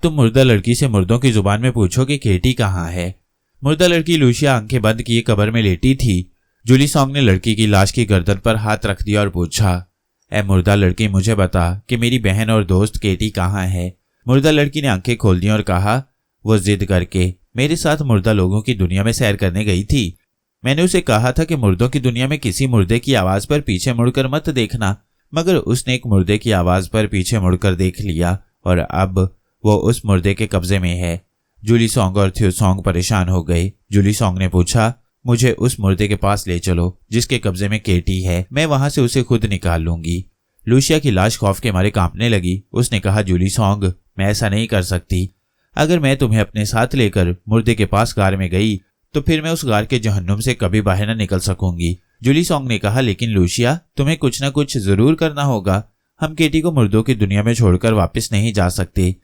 तुम मुर्दा लड़की से मुर्दों की जुबान में पूछो कि केटी कहाँ है। मुर्दा लड़की लूसिया आंखें बंद किए कब्र में लेटी थी। जूली सॉन्ग ने लड़की की लाश की गर्दन पर हाथ रख दिया और पूछा, ए मुर्दा लड़की, मुझे बता कि मेरी बहन और दोस्त केटी कहाँ है। मुर्दा लड़की ने आंखें खोल दी और कहा, वो जिद करके मेरे साथ मुर्दा लोगों की दुनिया में सैर करने गई थी। मैंने उसे कहा था कि मुर्दों की दुनिया में किसी मुर्दे की आवाज पर पीछे मुड़कर मत देखना, मगर उसने एक मुर्दे की आवाज पर पीछे मुड़कर देख लिया और अब वो उस मुर्दे के कब्जे में है। जूली सॉन्ग और थ्यू सॉन्ग परेशान हो गए। जूली सॉन्ग ने पूछा, मुझे उस मुर्दे के पास ले चलो जिसके कब्जे में केटी है, मैं वहां से उसे खुद निकाल लूंगी। लूसिया की लाश खौफ के मारे कांपने लगी। उसने कहा, जूली सॉन्ग, मैं ऐसा नहीं कर सकती। अगर मैं तुम्हें अपने साथ लेकर मुर्दे के पास गार में गई तो फिर मैं उस गार के जहन्नुम से कभी बाहर न निकल सकूंगी। जूली सॉन्ग ने कहा, लेकिन लूसिया, तुम्हें कुछ न कुछ जरूर करना होगा। हम केटी को मुर्दों की दुनिया में छोड़कर वापस नहीं जा सकते।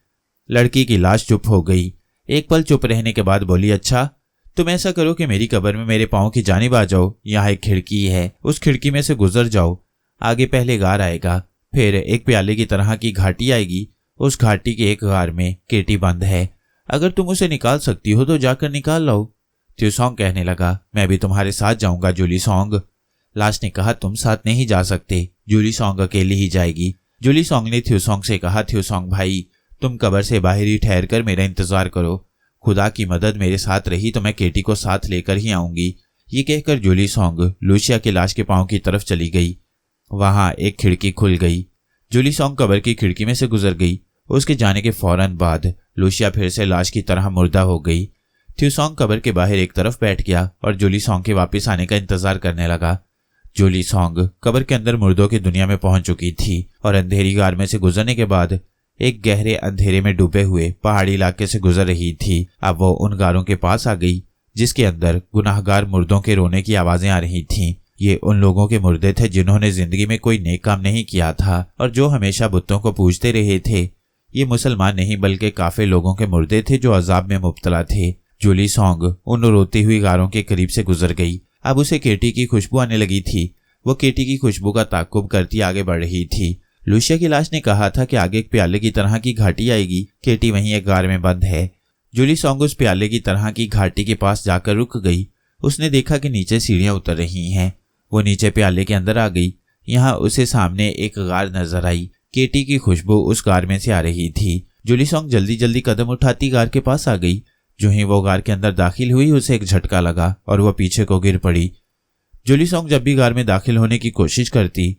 लड़की की लाश चुप हो गई। एक पल चुप रहने के बाद बोली, अच्छा, तुम ऐसा करो कि मेरी कब्र में मेरे पांव की जानिब आ जाओ। यहाँ एक खिड़की है, उस खिड़की में से गुजर जाओ। आगे पहले गार आएगा, फिर एक प्याले की तरह की घाटी आएगी। उस घाटी के एक गार में केटी बंद है। अगर तुम उसे निकाल सकती हो तो जाकर निकाल लो। थ्यू सॉन्ग कहने लगा, मैं भी तुम्हारे साथ जाऊंगा जूली सॉन्ग। लाश ने कहा, तुम साथ नहीं जा सकते, जूली सॉन्ग अकेली ही जाएगी। जूली सॉन्ग ने थ्यू सॉन्ग से कहा, थ्यू सॉन्ग भाई, तुम कब्र से बाहर ही ठहर कर मेरा इंतजार करो। खुदा की मदद मेरे साथ रही तो मैं केटी को साथ लेकर ही आऊंगी। ये कहकर जूली सॉन्ग लूसिया की लाश के पांव की तरफ चली गई। वहां एक खिड़की खुल गई। जूली सॉन्ग कब्र की खिड़की में से गुजर गई। उसके जाने के फौरन बाद लूसिया फिर से लाश की तरह मुर्दा हो गई। थ्यू सॉन्ग कब्र के बाहर एक तरफ बैठ गया और जूली सॉन्ग के वापस आने का इंतजार करने लगा। जूली सॉन्ग कब्र के अंदर मुर्दों की दुनिया में पहुंच चुकी थी और अंधेरी गार में से गुजरने के बाद एक गहरे अंधेरे में डूबे हुए पहाड़ी इलाके से गुजर रही थी। अब वो उन गारों के पास आ गई जिसके अंदर गुनाहगार मुर्दों के रोने की आवाजें आ रही थीं। ये उन लोगों के मुर्दे थे जिन्होंने जिंदगी में कोई नेक काम नहीं किया था और जो हमेशा बुतों को पूजते रहे थे। ये मुसलमान नहीं बल्कि काफिर लोगों के मुर्दे थे जो अजाब में मुब्तला थे। जूली सॉन्ग उन रोती हुई गारों के करीब से गुजर गई। अब उसे केटी की खुशबू आने लगी थी। वो केटी की खुशबू का ताक्कुब करती आगे बढ़ रही थी। लूसिया की लाश ने कहा था कि आगे एक प्याले की तरह की घाटी आएगी। केटी वहीं एक गार में बंद है। जूली सॉन्ग उस प्याले की तरह की घाटी के पास जाकर रुक गई। उसने देखा कि नीचे सीढ़ियां उतर रही हैं। वो नीचे प्याले के अंदर आ गई। यहाँ उसे सामने एक गार नजर आई। केटी की खुशबू उस गार में से आ रही थी। जूली सॉन्ग जल्दी जल्दी कदम उठाती गार के पास आ गई। जो ही वो गार के अंदर दाखिल हुई उसे एक झटका लगा और वह पीछे को गिर पड़ी। जूली सॉन्ग जब भी गार में दाखिल होने की कोशिश करती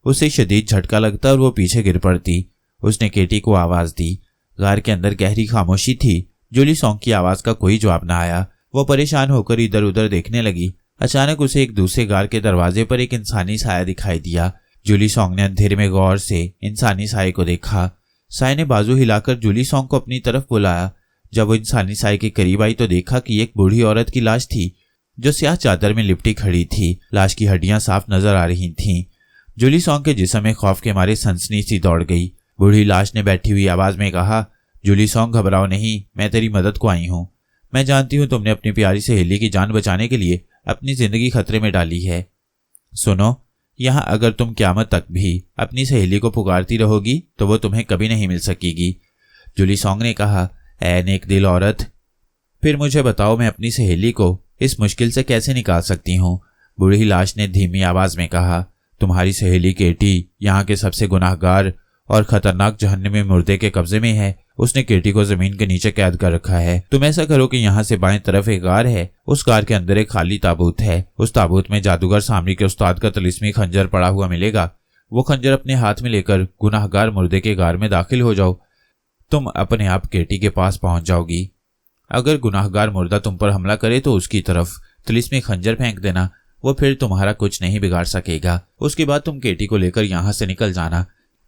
उसे शदीद झटका लगता और वो पीछे गिर पड़ती। उसने केटी को आवाज दी। गार के अंदर गहरी खामोशी थी। जूली सॉन्ग की आवाज का कोई जवाब न आया। वो परेशान होकर इधर उधर देखने लगी। अचानक उसे एक दूसरे गार के दरवाजे पर एक इंसानी साया दिखाई दिया। जूली सॉन्ग ने अंधेरे में गौर से इंसानी साये को देखा। साये ने बाजू हिलाकर जूली सॉन्ग को अपनी तरफ बुलाया। जब वो इंसानी साये के करीब आई तो देखा कि एक बूढ़ी औरत की लाश थी जो स्याह चादर में लिपटी खड़ी थी। लाश की हड्डियां साफ नजर आ रही थीं। जूली सॉन्ग के जिस्म में खौफ के मारे सनसनी सी दौड़ गई। बूढ़ी लाश ने बैठी हुई आवाज में कहा, जूली सॉन्ग घबराओ नहीं, मैं तेरी मदद को आई हूँ। मैं जानती हूँ तुमने अपनी प्यारी सहेली की जान बचाने के लिए अपनी जिंदगी खतरे में डाली है। सुनो, यहाँ अगर तुम क्यामत तक भी अपनी सहेली को पुकारती रहोगी तो वो तुम्हें कभी नहीं मिल सकेगी। जूली सॉन्ग ने कहा, ऐ नेक दिल औरत, फिर मुझे बताओ मैं अपनी सहेली को इस मुश्किल से कैसे निकाल सकती हूँ। बूढ़ी लाश ने धीमी आवाज में कहा, तुम्हारी सहेली केटी यहाँ के सबसे गुनाहगार और खतरनाक जहन्नमी मुर्दे के कब्जे में है। उसने केटी को जमीन के नीचे कैद कर रखा है। तुम ऐसा करो कि यहाँ से बाएं तरफ एक गार है। उस गार के अंदर एक खाली ताबूत है। उस ताबूत में जादूगर सामरी के उस्ताद का तिलिस्मी खंजर पड़ा हुआ मिलेगा। वो खंजर अपने हाथ में लेकर गुनाहगार मुर्दे के गार में दाखिल हो जाओ। तुम अपने आप केटी के पास पहुंच जाओगी। अगर गुनाहगार मुर्दा तुम पर हमला करे तो उसकी तरफ तिलिस्मी खंजर फेंक देना। वो फिर तुम्हारा कुछ नहीं बिगाड़ सकेगा। उसके बाद तुम केटी को लेकर यहाँ से निकल जाना।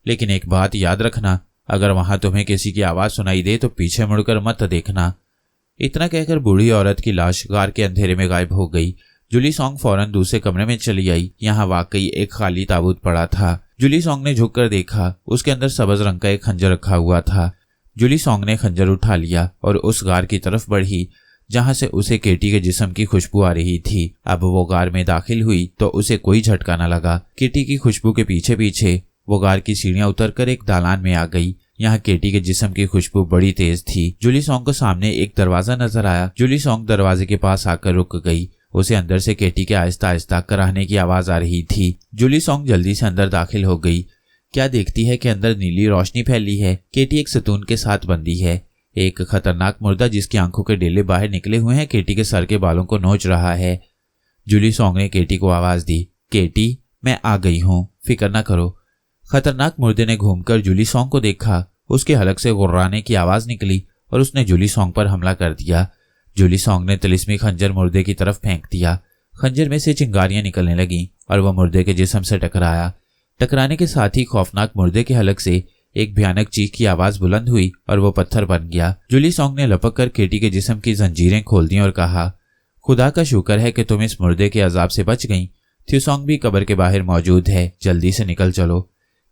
लेकिन एक बात याद रखना, अगर वहां तुम्हें किसी की आवाज सुनाई दे तो पीछे मुड़कर मत देखना। इतना कहकर बूढ़ी औरत की लाश गार के अंधेरे में गायब हो गई। जूली सॉन्ग फौरन दूसरे कमरे में चली आई। यहाँ वाकई एक खाली ताबूत पड़ा था। जूली सॉन्ग ने झुककर देखा। उसके अंदर सब्ज रंग का एक खंजर रखा हुआ था। जूली सॉन्ग ने खंजर उठा लिया और उस गार की तरफ बढ़ी जहां से उसे केटी के जिस्म की खुशबू आ रही थी। अब वो गार में दाखिल हुई तो उसे कोई झटका न लगा। केटी की खुशबू के पीछे पीछे वो गार की सीढ़ियां उतरकर एक दालान में आ गई। यहाँ केटी के जिस्म की खुशबू बड़ी तेज थी। जूली सॉन्ग को सामने एक दरवाजा नजर आया। जूली सॉन्ग दरवाजे के पास आकर रुक गई। उसे अंदर से केटी के आहिस्ता आहिस्ता कराहने की आवाज आ रही थी। जूली सॉन्ग जल्दी से अंदर दाखिल हो गई। क्या देखती है कि अंदर नीली रोशनी फैली है। केटी एक सतून के साथ बंधी है। एक खतरनाक मुर्दा जिसकी आंखों के डेले बाहर निकले हुए हैं केटी के सर के बालों को नोच रहा है। जूली सॉन्ग ने केटी को आवाज दी, केटी मैं आ गई हूँ, फिक्र न करो। खतरनाक मुर्दे ने घूमकर जूली सॉन्ग को देखा। उसके हलक से गुर्राने की आवाज निकली और उसने जूली सॉन्ग पर हमला कर दिया। जूली सॉन्ग ने तिलिस्मी खंजर मुर्दे की तरफ फेंक दिया। खंजर में से चिंगारियां निकलने लगीं और वह मुर्दे के जिस्म से टकराया। टकराने के साथ ही खौफनाक मुर्दे के हलक से एक भयानक चीख की आवाज बुलंद हुई और वो पत्थर बन गया। जूली सॉन्ग ने लपक कर केटी के जिस्म की जंजीरें खोल दी और कहा, खुदा का शुक्र है कि तुम इस मुर्दे के अजाब से बच गईं। थ्यूसॉन्ग भी कब्र के बाहर मौजूद है, जल्दी से निकल चलो।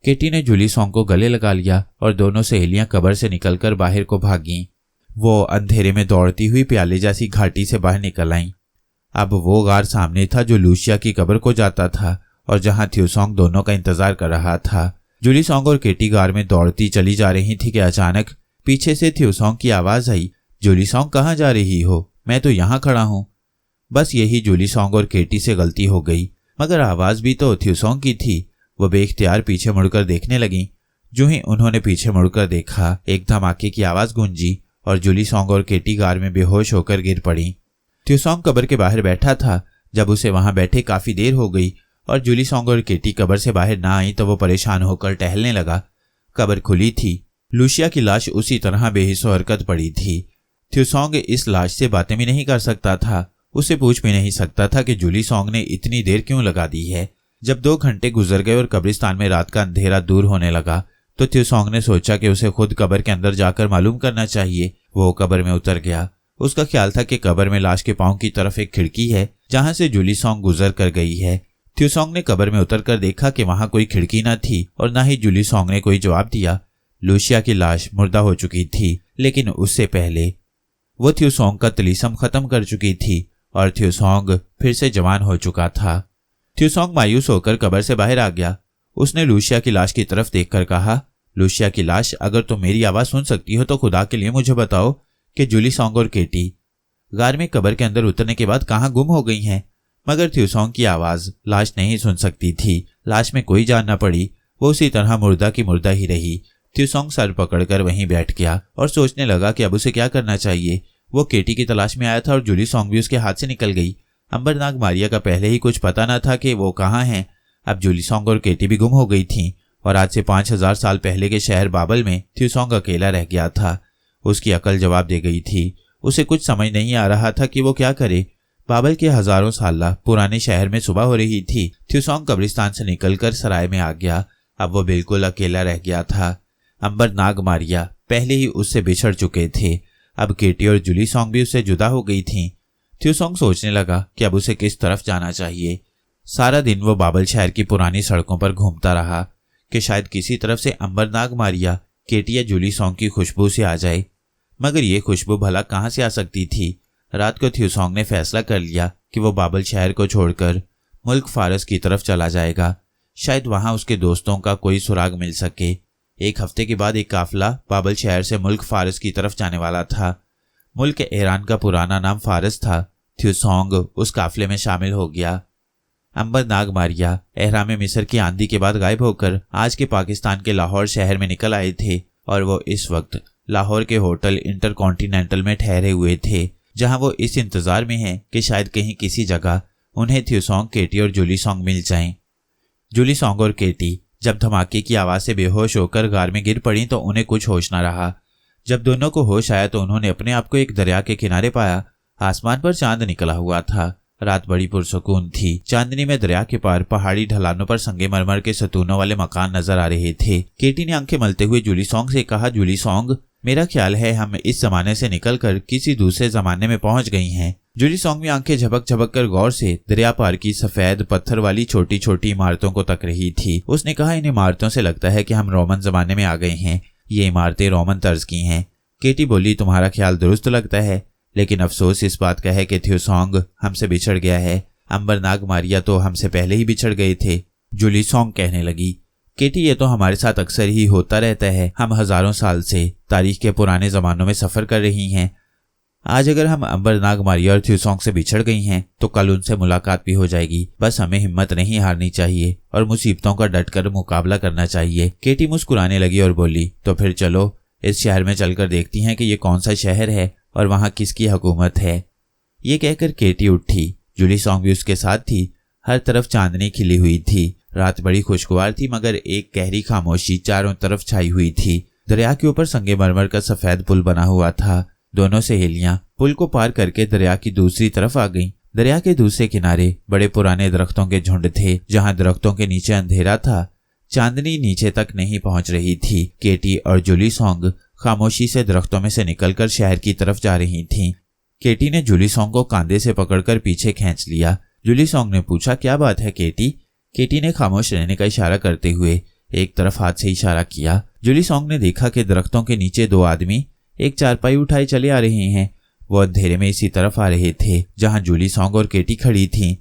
केटी ने जूली सॉन्ग को गले लगा लिया और दोनों सहेलियां कब्र से निकलकर बाहर को भागीं। वो अंधेरे में दौड़ती हुई प्याले जैसी घाटी से बाहर निकल आईं। अब वो गार सामने था जो लूसिया की कब्र को जाता था और जहां थ्यूसॉन्ग दोनों का इंतजार कर रहा था। जूली सॉन्ग और केटी गार में दौड़ती चली जा रही थी कि अचानक पीछे से थ्यूसॉन्ग की आवाज आई, जूली सॉन्ग कहाँ जा रही हो? मैं तो यहाँ खड़ा हूँ। बस यही जूली सॉन्ग और केटी से गलती हो गई, मगर आवाज भी तो थ्यूसॉन्ग की थी। वो बेख्तियार पीछे मुड़कर देखने लगी। जो ही उन्होंने पीछे मुड़कर देखा, एक धमाके की आवाज गूंजी और जूली सॉन्ग और केटी गार में बेहोश होकर गिर पड़ी। थ्यूसॉन्ग कब्र के बाहर बैठा था। जब उसे वहां बैठे काफी देर हो गई और जूली सॉन्ग और केटी कब्र से बाहर ना आई तो वो परेशान होकर टहलने लगा। कब्र खुली थी। लूसिया की लाश उसी तरह बेहिस्सो हरकत पड़ी थी। थ्यूसॉन्ग इस लाश से बातें भी नहीं कर सकता था। उसे पूछ भी नहीं सकता था कि जूली सॉन्ग ने इतनी देर क्यों लगा दी है। जब 2 घंटे गुजर गए और कब्रिस्तान में रात का अंधेरा दूर होने लगा तो थ्यूसॉन्ग ने सोचा कि उसे खुद कब्र के अंदर जाकर मालूम करना चाहिए। वो कब्र में उतर गया। उसका ख्याल था कि कब्र में लाश के पांव की तरफ एक खिड़की है जहां से जूली सॉन्ग गुजर कर गई है। थ्यूसॉन्ग ने कब्र में उतरकर देखा कि वहां कोई खिड़की न थी और न ही जूली सॉन्ग ने कोई जवाब दिया। लूसिया की लाश मुर्दा हो चुकी थी, लेकिन उससे पहले वो थ्यूसॉन्ग का तिलिस्म खत्म कर चुकी थी और थ्यूसॉन्ग फिर से जवान हो चुका था। थ्यूसॉन्ग मायूस होकर कब्र से बाहर आ गया। उसने लूसिया की लाश की तरफ देखकर कहा, लूसिया की लाश, अगर तुम मेरी आवाज सुन सकती हो तो खुदा के लिए मुझे बताओ कि जूली सॉन्ग और केटी गार में कब्र के अंदर उतरने के बाद कहाँ गुम हो गई हैं। मगर थ्यूसॉन्ग की आवाज लाश नहीं सुन सकती थी। लाश में कोई जान न पड़ी। वो उसी तरह मुर्दा की मुर्दा ही रही। थ्यूसॉन्ग सर पकड़कर वहीं बैठ गया और सोचने लगा कि अब उसे क्या करना चाहिए। वो केटी की तलाश में आया था और जूली सॉन्ग भी उसके हाथ से निकल गई। अंबरनाग मारिया का पहले ही कुछ पता न था कि वो कहाँ हैं। अब जूली सॉन्ग और केटी भी गुम हो गई थीं और आज से 5000 साल पहले के शहर बाबल में थ्यूसॉन्ग अकेला रह गया था। उसकी अकल जवाब दे गई थी। उसे कुछ समझ नहीं आ रहा था कि वो क्या करे। बाबल के हजारों साल पुराने शहर में सुबह हो रही थी। थ्यूसॉन्ग कब्रिस्तान से निकलकर सराय में आ गया। अब वो बिल्कुल अकेला रह गया था। अंबरनाग मारिया पहले ही उससे बिछड़ चुके थे। अब केटी और जूली सॉन्ग भी उससे जुदा हो गई थीं। थ्यूसॉन्ग सोचने लगा कि अब उसे किस तरफ जाना चाहिए। सारा दिन वो बाबल शहर की पुरानी सड़कों पर घूमता रहा कि शायद किसी तरफ से अंबरनाग मारिया, केटी या जूली सॉन्ग की खुशबू से आ जाए। मगर ये खुशबू भला कहाँ से आ सकती थी। रात को थ्यूसॉन्ग ने फैसला कर लिया कि वो बाबल शहर को छोड़कर मुल्क फारस की तरफ चला जाएगा। शायद वहां उसके दोस्तों का कोई सुराग मिल सके। 1 हफ्ते के बाद एक काफिला बाबल शहर से मुल्क फारस की तरफ जाने वाला था। मुल्क ईरान का पुराना नाम फारस था। थ्यूसॉन्ग उस काफिले में शामिल हो गया। अंबरनाग मारिया एहराम मिस्र की आंधी के बाद गायब होकर आज के पाकिस्तान के लाहौर शहर में निकल आए थे और वो इस वक्त लाहौर के होटल इंटरकॉन्टिनेंटल में ठहरे हुए थे, जहां वो इस इंतजार में हैं कि शायद कहीं किसी जगह उन्हें थ्यूसॉन्ग, केटी और जूली सॉन्ग मिल जाएं। जूली सॉन्ग और केटी जब धमाके की आवाज से बेहोश होकर गार में गिर पड़ी तो उन्हें कुछ होश न रहा। जब दोनों को होश आया तो उन्होंने अपने आप को एक दरिया के किनारे पाया। आसमान पर चांद निकला हुआ था। रात बड़ी पुरसुकून थी। चांदनी में दरिया के पार पहाड़ी ढलानों पर संगमरमर के सतूनों वाले मकान नजर आ रहे थे। केटी ने आंखें मलते हुए जूली सॉन्ग से कहा, जूली सॉन्ग, मेरा ख्याल है हम इस जमाने से निकलकर किसी दूसरे जमाने में पहुंच गई हैं। जूली सॉन्ग में आंखें झपक झपक कर गौर से दरिया पार की सफेद पत्थर वाली छोटी छोटी इमारतों को तक रही थी। उसने कहा, इन इमारतों से लगता है कि हम रोमन जमाने में आ गए हैं। ये इमारतें रोमन तर्ज की हैं। केटी बोली, तुम्हारा ख्याल दुरुस्त लगता है, लेकिन अफसोस इस बात का है कि थ्यूसॉन्ग हमसे बिछड़ गया है। अंबरनाग मारिया तो हमसे पहले ही बिछड़ गए थे। जूली सॉन्ग कहने लगी, केटी, ये तो हमारे साथ अक्सर ही होता रहता है। हम हजारों साल से तारीख के पुराने जमानों में सफर कर रही हैं। आज अगर हम अंबरनाग मारिया और थ्यूसोंग से बिछड़ गई हैं तो कल उनसे मुलाकात भी हो जाएगी। बस हमें हिम्मत नहीं हारनी चाहिए और मुसीबतों का डटकर मुकाबला करना चाहिए। केटी मुस्कुराने लगी और बोली, तो फिर चलो इस शहर में चलकर देखती हैं कि ये कौन सा शहर है और वहां किसकी हुकूमत है। ये कहकर केटी उठी। जूली सॉन्ग भी उसके साथ थी। हर तरफ चांदनी खिली हुई थी। रात बड़ी खुशगवार थी मगर एक गहरी खामोशी चारों तरफ छाई हुई थी। दरिया के ऊपर संगमरमर का सफेद पुल बना हुआ था। दोनों सहेलियां पुल को पार करके दरिया की दूसरी तरफ आ गईं। दरिया के दूसरे किनारे बड़े पुराने दरख्तों के झुंड थे। जहां दरख्तों के नीचे अंधेरा था, चांदनी नीचे तक नहीं पहुंच रही थी। केटी और जूली सॉन्ग खामोशी से दरख्तों में से निकलकर शहर की तरफ जा रही थीं। केटी ने जूली सॉन्ग को कांधे से पकड़कर पीछे खींच लिया। जूली सॉन्ग ने पूछा, क्या बात है केटी? केटी ने खामोश रहने का इशारा करते हुए एक तरफ हाथ से इशारा किया। जूली सॉन्ग ने देखा कि दरख्तों के नीचे दो आदमी एक चारपाई उठाए चले आ रहे हैं। वो अंधेरे में इसी तरफ आ रहे थे जहां जूली सॉन्ग और केटी खड़ी थीं।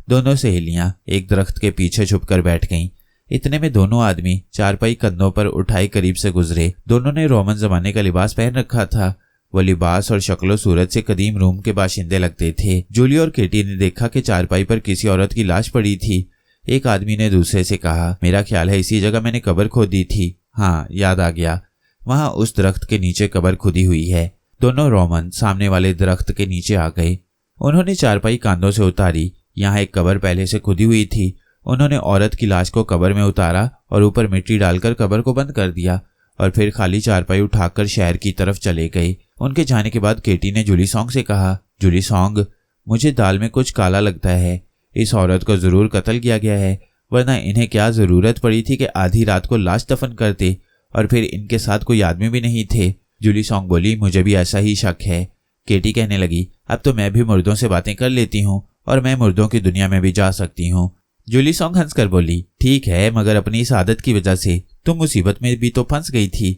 दोनों सहेलियां एक दरख्त के पीछे छुपकर बैठ गईं। इतने में दोनों आदमी चारपाई कंधों पर उठाए करीब से गुजरे। दोनों ने रोमन जमाने का लिबास पहन रखा था। वो लिबास और शक्लो सूरत से कदीम रोम के बाशिंदे लगते थे। जूली और केटी ने देखा कि चारपाई पर किसी औरत की लाश पड़ी थी। एक आदमी ने दूसरे से कहा, मेरा ख्याल है इसी जगह मैंने कब्र खोदी थी। हाँ, याद आ गया, वहां उस दरख्त के नीचे कब्र खुदी हुई है। दोनों रोमन सामने वाले दरख्त के नीचे आ गए। उन्होंने चारपाई कांधों से उतारी। यहाँ एक कब्र पहले से खुदी हुई थी। उन्होंने औरत की लाश को कब्र में उतारा और ऊपर मिट्टी डालकर कब्र को बंद कर दिया और फिर खाली चारपाई उठाकर शहर की तरफ चले गए। उनके जाने के बाद केटी ने जूली सॉन्ग से कहा, जूली सॉन्ग, मुझे दाल में कुछ काला लगता है। इस औरत को जरूर कत्ल किया गया है, वरना इन्हें क्या जरूरत पड़ी थी कि आधी रात को लाश दफन करते और फिर इनके साथ कोई आदमी भी नहीं थे। जूली सॉन्ग बोली, मुझे भी ऐसा ही शक है। केटी कहने लगी, अब तो मैं भी मुर्दों से बातें कर लेती हूँ और मैं मुर्दों की दुनिया में भी जा सकती हूँ। जूली सॉन्ग हंसकर बोली, ठीक है, मगर अपनी इस आदत की वजह से तुम मुसीबत में भी तो फंस गई थी।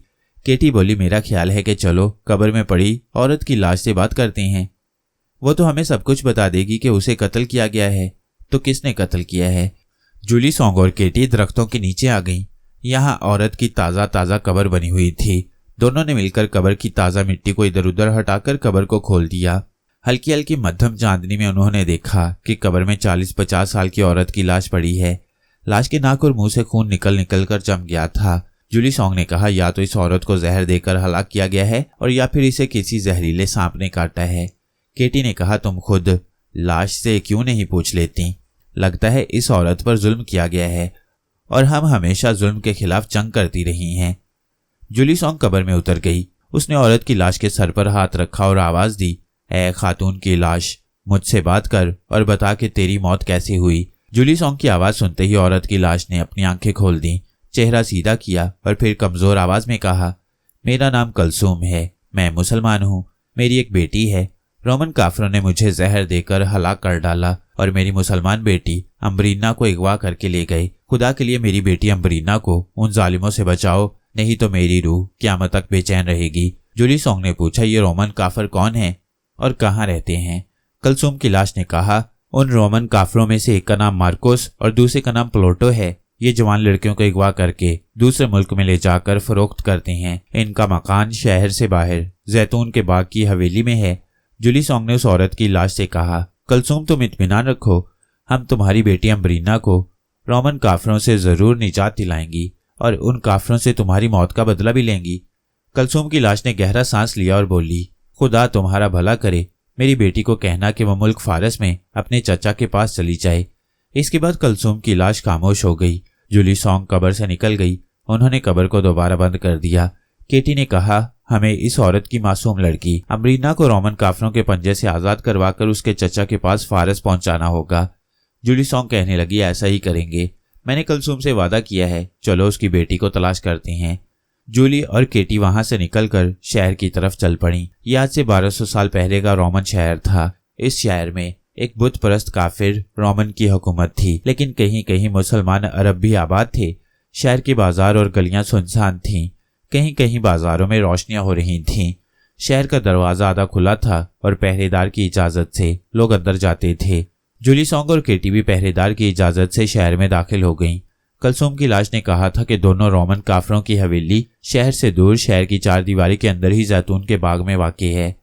केटी बोली, मेरा ख्याल है कि चलो कब्र में पड़ी औरत की लाश से बात करते हैं। वो तो हमें सब कुछ बता देगी कि उसे कत्ल किया गया है। तो किसने कत्ल किया है? जूली सॉन्ग और केटी दरख्तों के नीचे आ गईं। यहाँ औरत की ताज़ा ताज़ा कब्र बनी हुई थी। दोनों ने मिलकर कब्र की ताज़ा मिट्टी को इधर उधर हटाकर कब्र को खोल दिया। हल्की हल्की मध्यम चांदनी में उन्होंने देखा कि कब्र में 40-50 साल की औरत की लाश पड़ी है। लाश के नाक और मुंह से खून निकल निकल कर जम गया था। जूली सॉन्ग ने कहा, या तो इस औरत को जहर देकर हलाक किया गया है और या फिर इसे किसी जहरीले सांप ने काटा है। केटी ने कहा, तुम खुद लाश से क्यों नहीं पूछ लेती? लगता है इस औरत पर जुल्म किया गया है और हम हमेशा जुल्म के खिलाफ जंग करती रही हैं। जूली सॉन्ग कब्र में उतर गई। उसने औरत की लाश के सर पर हाथ रखा और आवाज दी, ऐ खातून की लाश, मुझसे बात कर और बता कि तेरी मौत कैसे हुई। जूली सॉन्ग की आवाज सुनते ही औरत की लाश ने अपनी आंखें खोल दी, चेहरा सीधा किया और फिर कमजोर आवाज में कहा, मेरा नाम कलसूम है, मैं मुसलमान हूँ, मेरी एक बेटी है। रोमन काफरों ने मुझे जहर देकर हलाक कर डाला और मेरी मुसलमान बेटी अम्बरीना को अगवा करके ले गए। खुदा के लिए मेरी बेटी अम्बरीना को उन जालिमों से बचाओ, नहीं तो मेरी रूह क़यामत तक बेचैन रहेगी। जूली सॉन्ग ने पूछा, ये रोमन काफिर कौन है और कहाँ रहते हैं? कलसूम की लाश ने कहा, उन रोमन काफिरों में से एक का नाम मार्कोस और दूसरे का नाम प्लोटो है। ये जवान लड़कियों को अगवा करके दूसरे मुल्क में ले जाकर फरोख्त करते हैं। इनका मकान शहर से बाहर जैतून के बाग की हवेली में है। जूली सॉन्ग ने उस औरत की लाश से कहा, कलसूम, तुम इत्मीनान रखो, हम तुम्हारी बेटी अम्बरीना को रोमन काफिरों से जरूर निजात दिलाएंगी और उन काफिरों से तुम्हारी मौत का बदला भी लेंगी। कलसूम की लाश ने गहरा सांस लिया और बोली, खुदा तुम्हारा भला करे, मेरी बेटी को कहना कि वह मुल्क फारस में अपने चचा के पास चली जाए। इसके बाद कलसूम की लाश खामोश हो गई। जूली सॉन्ग कब्र से निकल गई। उन्होंने कब्र को दोबारा बंद कर दिया। केटी ने कहा, हमें इस औरत की मासूम लड़की अम्बरीना को रोमन काफिरों के पंजे से आजाद करवाकर उसके चचा के पास फारस पहुंचाना होगा। जूली सॉन्ग कहने लगी, ऐसा ही करेंगे, मैंने कलसूम से वादा किया है, चलो उसकी बेटी को तलाश करते हैं। जूली और केटी वहां से निकलकर शहर की तरफ चल पड़ी। यह आज से 1200 साल पहले का रोमन शहर था। इस शहर में एक बुत परस्त काफिर रोमन की हुकूमत थी, लेकिन कहीं कहीं मुसलमान अरब भी आबाद थे। शहर के बाजार और गलियां सुनसान थीं। कहीं कहीं बाजारों में रोशनियां हो रही थीं। शहर का दरवाजा आधा खुला था और पहरेदार की इजाजत से लोग अंदर जाते थे। जूली सॉन्ग और केटी भी पहरेदार की इजाजत से शहर में दाखिल हो गईं। कुलसुम की लाश ने कहा था कि दोनों रोमन काफिरों की हवेली शहर से दूर शहर की चारदीवारी के अंदर ही जैतून के बाग में वाक़ है।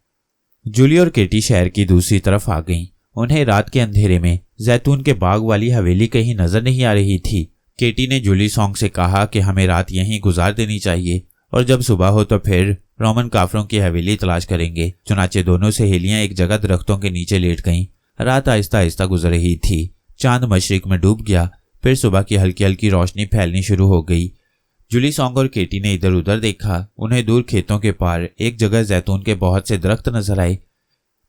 जूली और केटी शहर की दूसरी तरफ आ गईं। उन्हें रात के अंधेरे में जैतून के बाग वाली हवेली कहीं नजर नहीं आ रही थी। केटी ने जूली सॉन्ग से कहा कि हमें रात यहीं गुजार देनी चाहिए और जब सुबह हो तो फिर रोमन काफिरों की हवेली तलाश करेंगे। चुनाचे दोनों सहेलियां एक जगह दरख्तों के नीचे लेट गईं। रात आहिस्ता आहिस्ता गुजर रही थी। चांद मशरिक में डूब गया। फिर सुबह की हल्की हल्की रोशनी फैलनी शुरू हो गई। जूली सॉन्ग और केटी ने इधर उधर देखा। उन्हें दूर खेतों के पार एक जगह जैतून के बहुत से दरख्त नजर आए।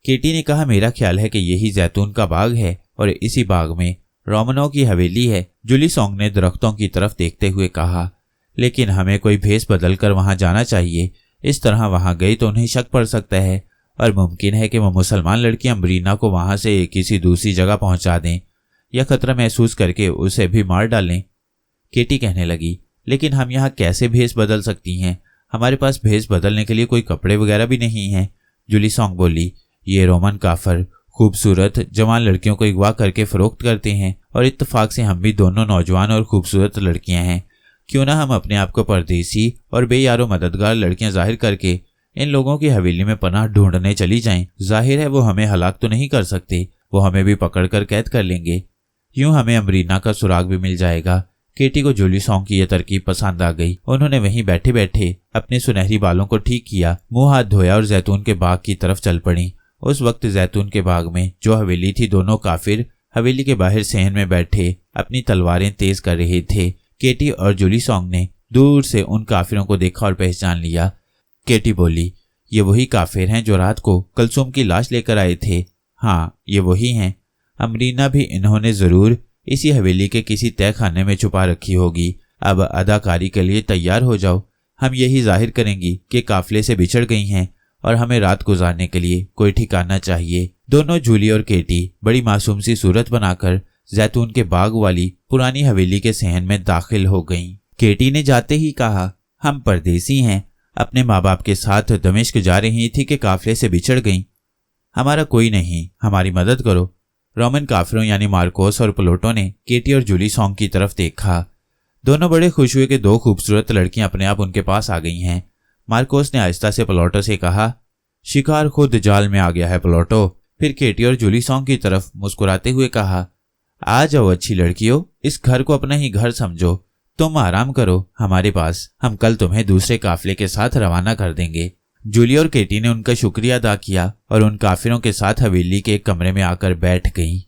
केटी ने कहा, मेरा ख्याल है कि यही जैतून का बाग है और इसी बाग में रोमनों की हवेली है। जूली सॉन्ग ने दरख्तों की तरफ देखते हुए कहा, लेकिन हमें कोई भेस बदल कर वहां जाना चाहिए। इस तरह वहां गई तो उन्हें शक पड़ सकता है और मुमकिन है कि वह मुसलमान लड़की अम्बरीना को वहां से किसी दूसरी जगह पहुंचा दें या खतरा महसूस करके उसे भी मार डालें। केटी कहने लगी, लेकिन हम यहाँ कैसे भेस बदल सकती हैं? हमारे पास भेस बदलने के लिए कोई कपड़े वगैरह भी नहीं हैं। जूली सॉन्ग बोली, ये रोमन काफर खूबसूरत जवान लड़कियों को अगवा करके फरोख्त करते हैं और इत्तेफाक से हम भी दोनों नौजवान और खूबसूरत लड़कियां हैं। क्यों ना हम अपने आप को परदेसी और बेयारो मददगार लड़कियां जाहिर करके इन लोगों की हवेली में पनाह ढूंढने चली जाएं। जाहिर है वो हमें हलाक तो नहीं कर सकते, वो हमें भी पकड़कर कैद कर लेंगे। यूं हमें अमरीना का सुराग भी मिल जाएगा। केटी को जूली सॉन्ग की यह तरकीब पसंद आ गई। उन्होंने वहीं बैठे बैठे अपने सुनहरी बालों को ठीक किया, मुंह हाथ धोया और जैतून के बाग की तरफ चल पड़ी। उस वक्त जैतून के बाग में जो हवेली थी, दोनों काफिर हवेली के बाहर सहन में बैठे अपनी तलवारें तेज कर रहे थे। केटी और जूली सॉन्ग ने दूर से उन काफिरों को देखा और पहचान लिया। केटी बोली, ये वही काफिर हैं जो रात को कुलसुम की लाश लेकर आए थे। हाँ, ये वही हैं। अमरीना भी इन्होंने जरूर इसी हवेली के किसी तय खाने में छुपा रखी होगी। अब अदाकारी के लिए तैयार हो जाओ। हम यही जाहिर करेंगी कि काफिले से बिछड़ गई हैं और हमें रात गुजारने के लिए कोई ठिकाना चाहिए। दोनों जूली और केटी बड़ी मासूम सी सूरत बनाकर जैतून के बाग वाली पुरानी हवेली के सहन में दाखिल हो गईं। केटी ने जाते ही कहा, हम परदेसी हैं, अपने माँ बाप के साथ दमिश्क जा रही थी कि काफिले से बिछड़ गईं। हमारा कोई नहीं, हमारी मदद करो। रोमन काफिरों यानी मार्कोस और प्लोटो ने केटी और जूली सॉन्ग की तरफ देखा। दोनों बड़े खुश हुए कि दो खूबसूरत लड़कियां अपने आप उनके पास आ गई हैं। मार्कोस ने आहिस्ता से प्लोटो से कहा, शिकार खुद जाल में आ गया है प्लोटो। फिर केटी और जूली सॉन्ग की तरफ मुस्कुराते हुए कहा, आ जाओ अच्छी लड़कियों, इस घर को अपना ही घर समझो। तुम आराम करो हमारे पास, हम कल तुम्हें दूसरे काफिले के साथ रवाना कर देंगे। जूली और केटी ने उनका शुक्रिया अदा किया और उन काफिरों के साथ हवेली के एक कमरे में आकर बैठ गईं।